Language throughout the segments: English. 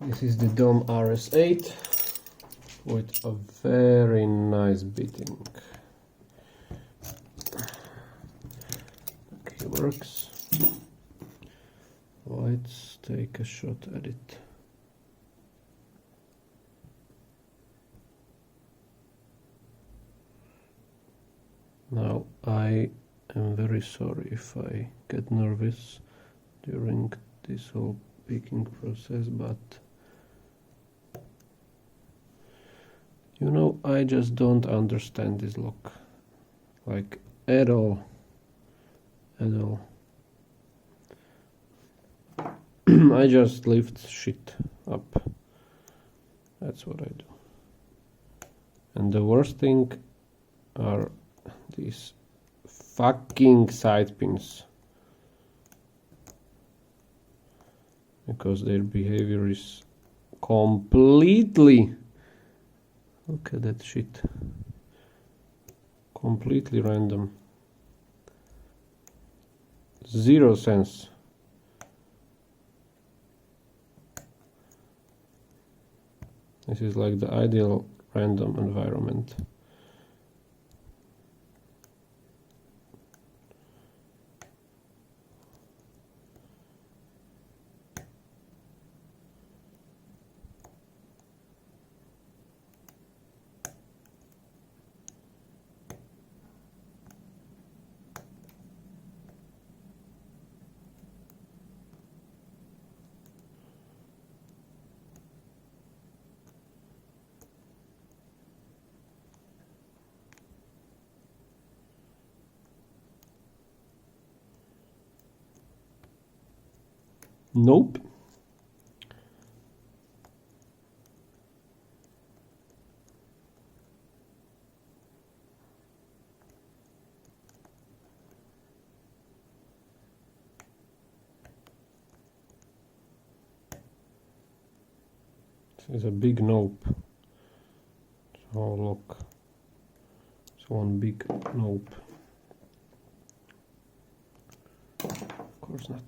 This is the DOM RS8 with a very nice beating. Okay, works. Let's take a shot at it. Now I am very sorry if I get nervous during this whole picking process, but you know, I just don't understand this lock, like at all. I just lift shit up. That's what I do. And the worst thing are these fucking side pins, because their behavior is completely, look at that shit, completely random, zero sense. This is like the ideal random environment. Nope. This is a big nope. So look, it's one big nope. Of course not.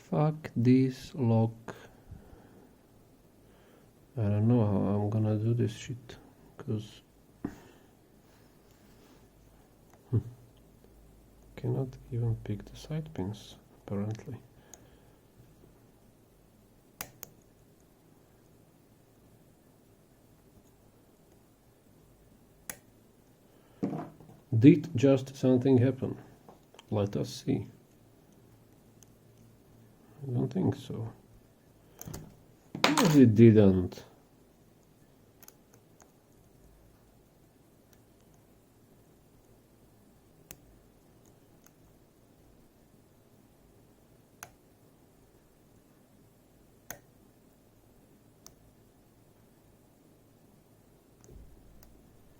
Fuck this lock. I don't know how I'm gonna do this shit, because cannot even pick the side pins apparently. Did just something happen? Let us see. I don't think so. Yes, it didn't.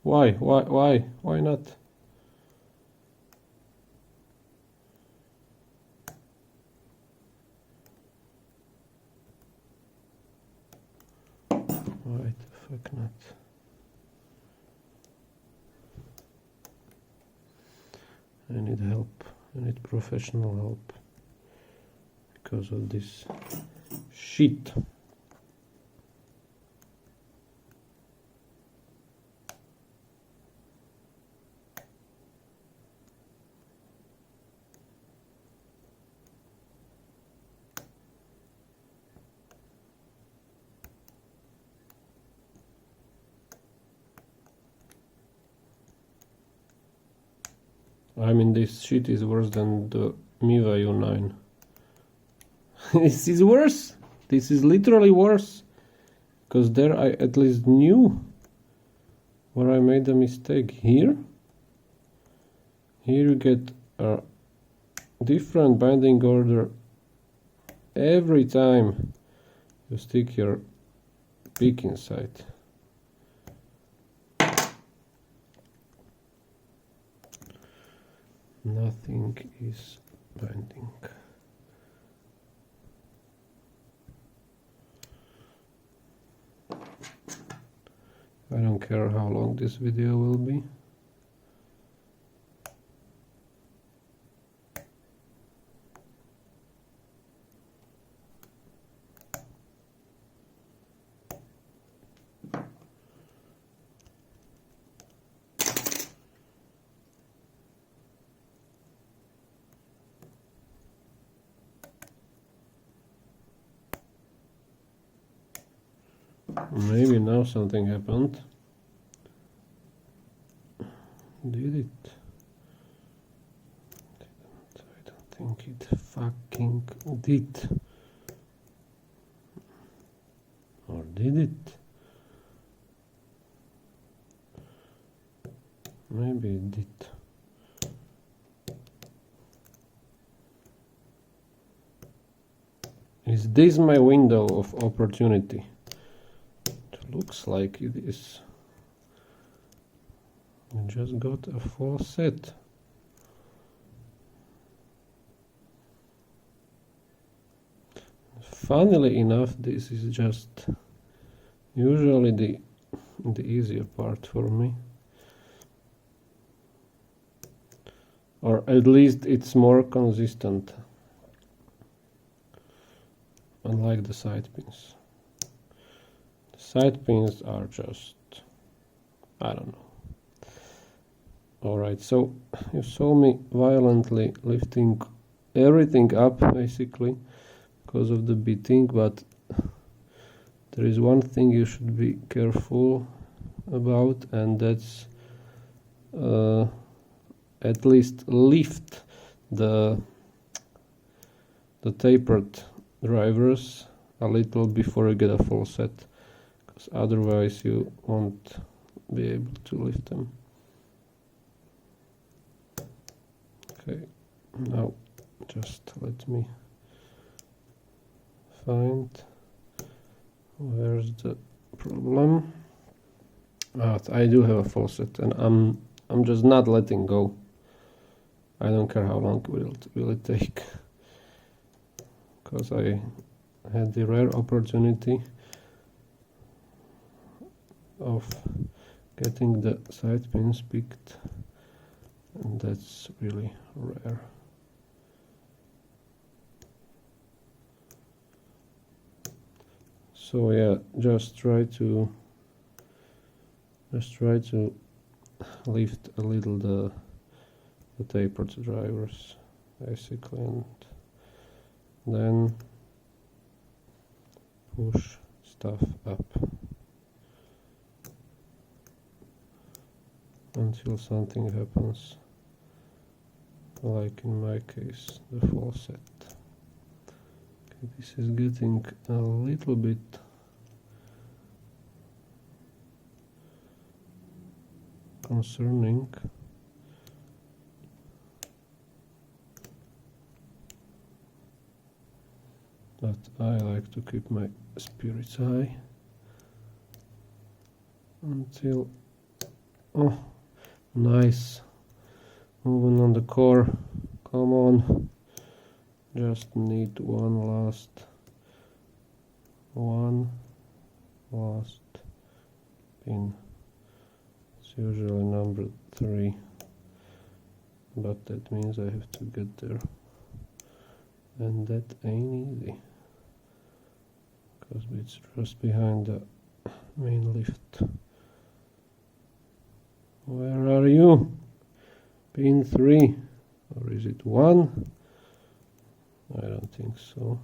Why not? Why the fuck not? I need help. I need professional help because of this shit. I mean, this shit is worse than the Miva U9. This is worse. This is literally worse. Because there I at least knew where I made a mistake. Here you get a different binding order every time you stick your pick inside. Nothing is binding. I don't care how long this video will be. Maybe now something happened. Did it? I don't think it fucking did. Or did it? Maybe it did. Is this my window of opportunity? It looks like it is. I just got a full set. Funnily enough, this is just usually the easier part for me. Or at least it's more consistent. Unlike the side pins. The side pins are just, I don't know. Alright, so you saw me violently lifting everything up basically because of the beating, but there is one thing you should be careful about, and that's at least lift the tapered drivers a little before you get a full set, because otherwise you won't be able to lift them. Okay, now just let me find where's the problem. I do have a full set, and I'm just not letting go. I don't care how long will it take, because I had the rare opportunity of getting the side pins picked, and that's really rare. So yeah, just try to lift a little the tapered drivers basically, and then push stuff up until something happens, like in my case the full set. Okay, this is getting a little bit concerning. But I like to keep my spirits high until, oh, nice, moving on the core, come on, just need one last pin. It's usually number 3, but that means I have to get there, and that ain't easy, because it's just behind the main lift. Where are you? Pin 3, or is it 1? I don't think so.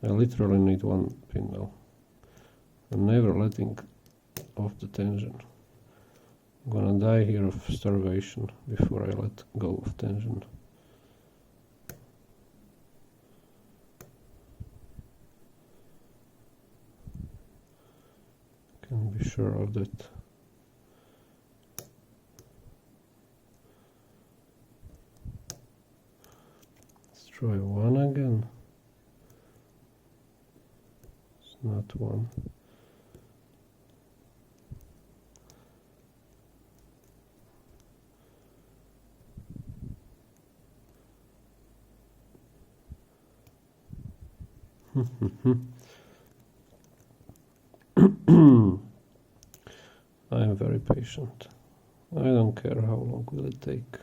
I literally need 1 pin now. I'm never letting off the tension. I'm gonna die here of starvation before I let go of tension. Can be sure of that. Let's try 1 again. It's not 1. I am very patient. I don't care how long will it take.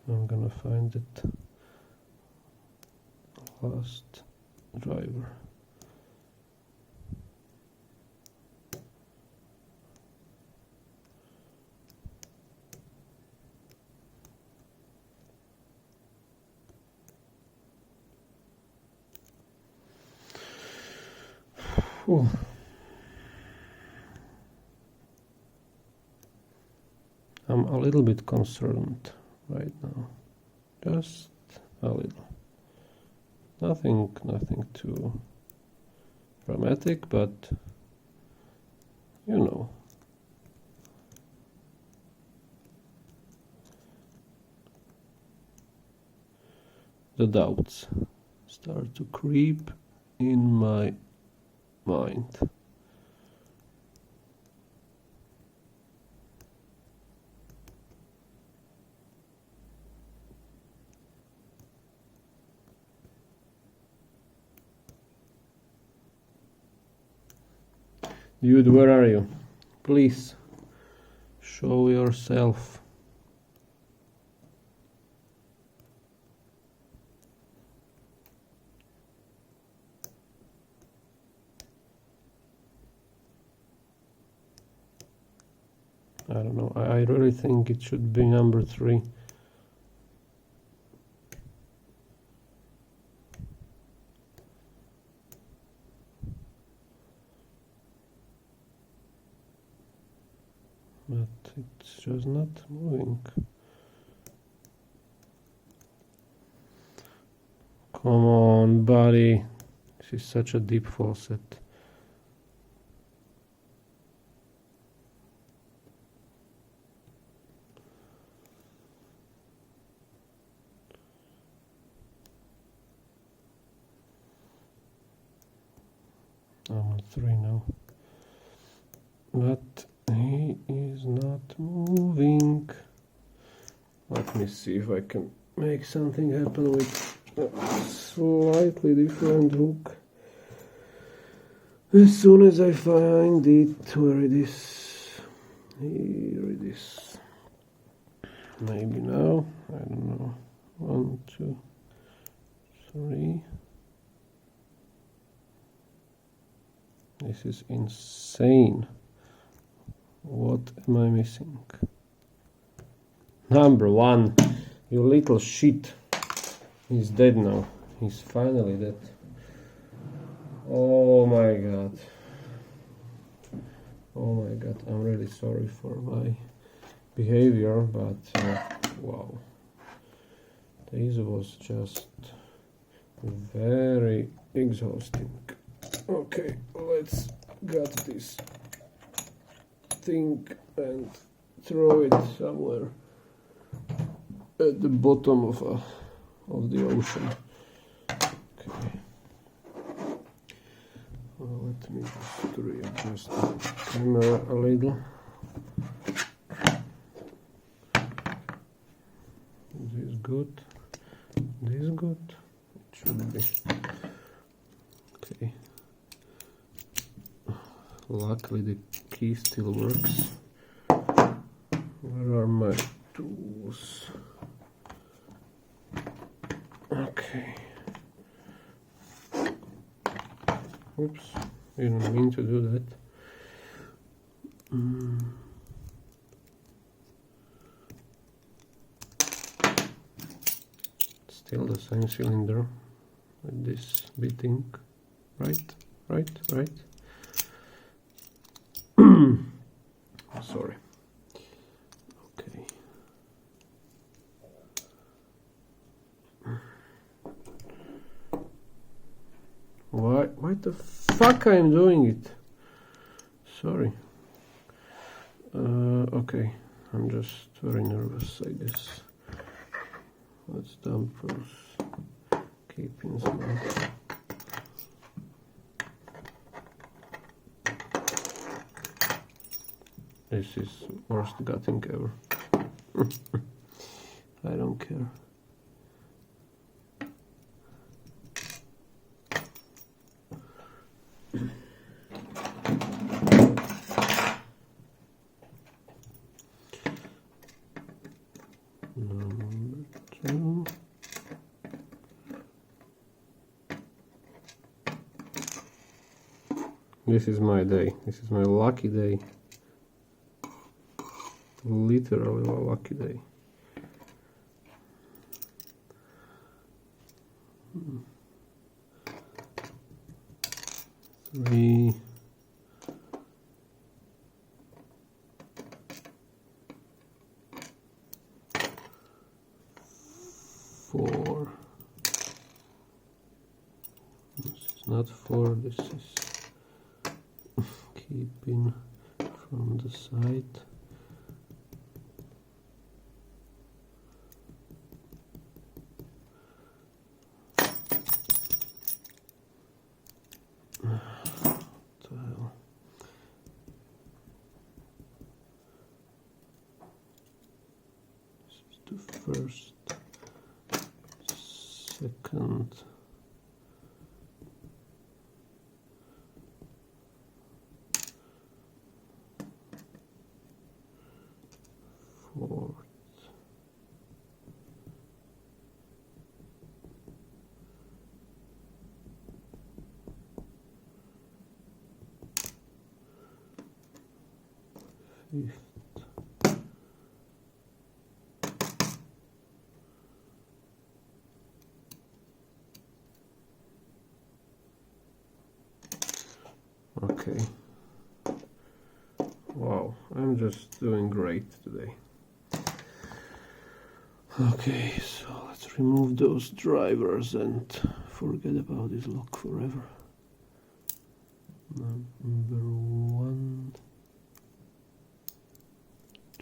I'm gonna find it. Last driver. Whew. I'm a little bit concerned right now, just a little. Nothing too dramatic, but you know. The doubts start to creep in my mind. Dude, where are you? Please show yourself. I don't know. I really think it should be number 3. But it's just not moving. Come on, buddy. This is such a deep faucet. I'm at 3 now. But he is not moving. Let me see if I can make something happen with a slightly different hook. As soon as I find it, where it is? Here it is. Maybe now, I don't know. 1, 2, 3. This is insane. What am I missing? Number 1, you little shit. He's dead now. He's finally dead. Oh my god. Oh my god, I'm really sorry for my behavior, but wow. This was just very exhausting. Okay, let's get this thing and throw it somewhere at the bottom of the ocean. Okay. Well, let me just readjust the camera a little. This is good. This is good. It should be. Okay. Luckily the key still works. Where are my tools? Okay. Oops, didn't mean to do that. Still the same cylinder with this bitting. Right. Sorry. Okay. Why the fuck I'm doing it? Sorry. Okay. I'm just very nervous, I guess. Let's dump those. Keep inside. This is worst gutting ever. I don't care. Number 2. This is my day. This is my lucky day. Literally a lucky day. 3, 4. This is not 4, this is keeping from the side. The first, second, fourth, fifth, okay. Wow, I'm just doing great today. Okay, so let's remove those drivers and forget about this lock forever. Number 1,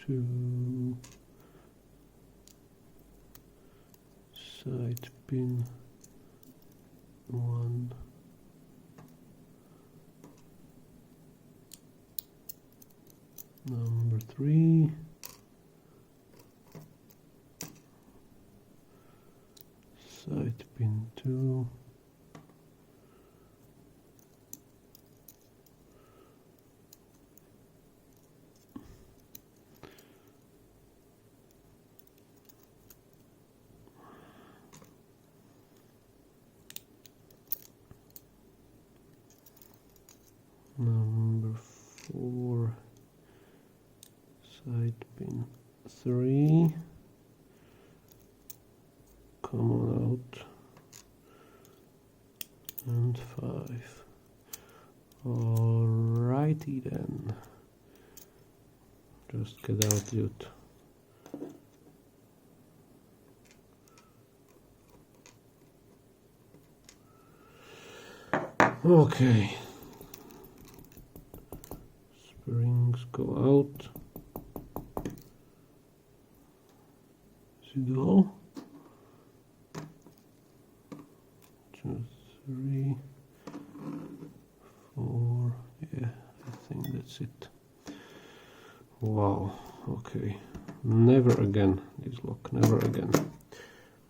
2, side pin 1, number 3, side pin 2, number 4, side pin 3, come on out, and 5. Alrighty then, just get out, dude. Okay, springs go out. Is it all? 2, 3, 4. Yeah, I think that's it. Wow, okay. Never again, this lock, never again.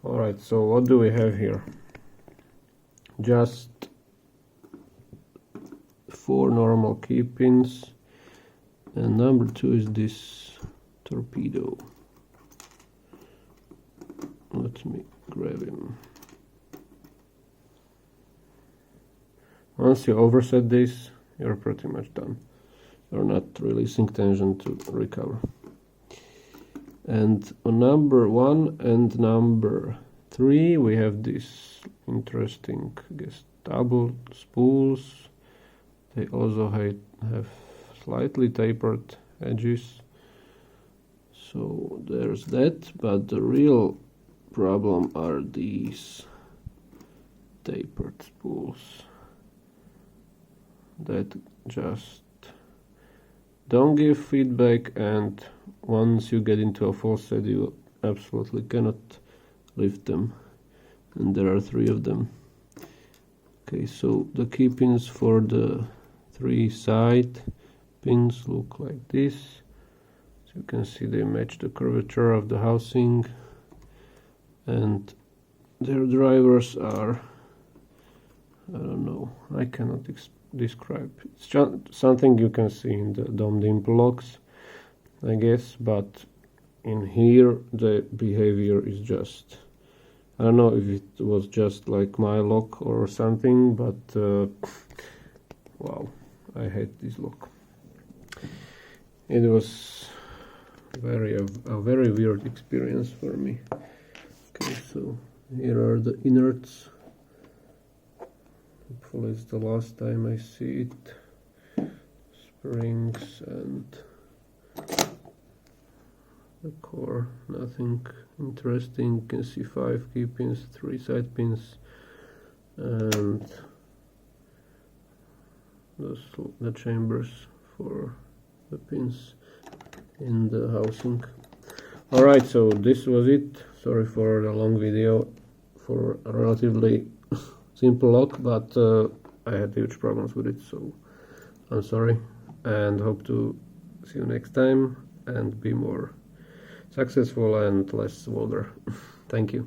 Alright, so what do we have here? Just 4 normal key pins, and number 2 is this torpedo. Let me grab him. Once you overset this, you're pretty much done. You're not releasing tension to recover. And on number 1 and number 3 we have this interesting, I guess, double spools. They also have slightly tapered edges. So there's that, but the real problem are these tapered spools that just don't give feedback, and once you get into a full set you absolutely cannot lift them, and there are 3 of them. Okay, so the key pins for the 3 side pins look like this. So you can see they match the curvature of the housing, and their drivers are, I don't know, I cannot describe. It's just something you can see in the dome dimple locks, I guess, but in here the behavior is just, I don't know if it was just like my lock or something, but wow, I hate this lock. It was a very weird experience for me. Okay, so here are the innards. Hopefully it's the last time I see it. Springs and the core, nothing interesting. You can see 5 key pins, 3 side pins, and the chambers for the pins in the housing. Alright, so this was it. Sorry for the long video for a relatively simple lock, but I had huge problems with it, so I'm sorry, and hope to see you next time and be more successful and less vulgar. Thank you.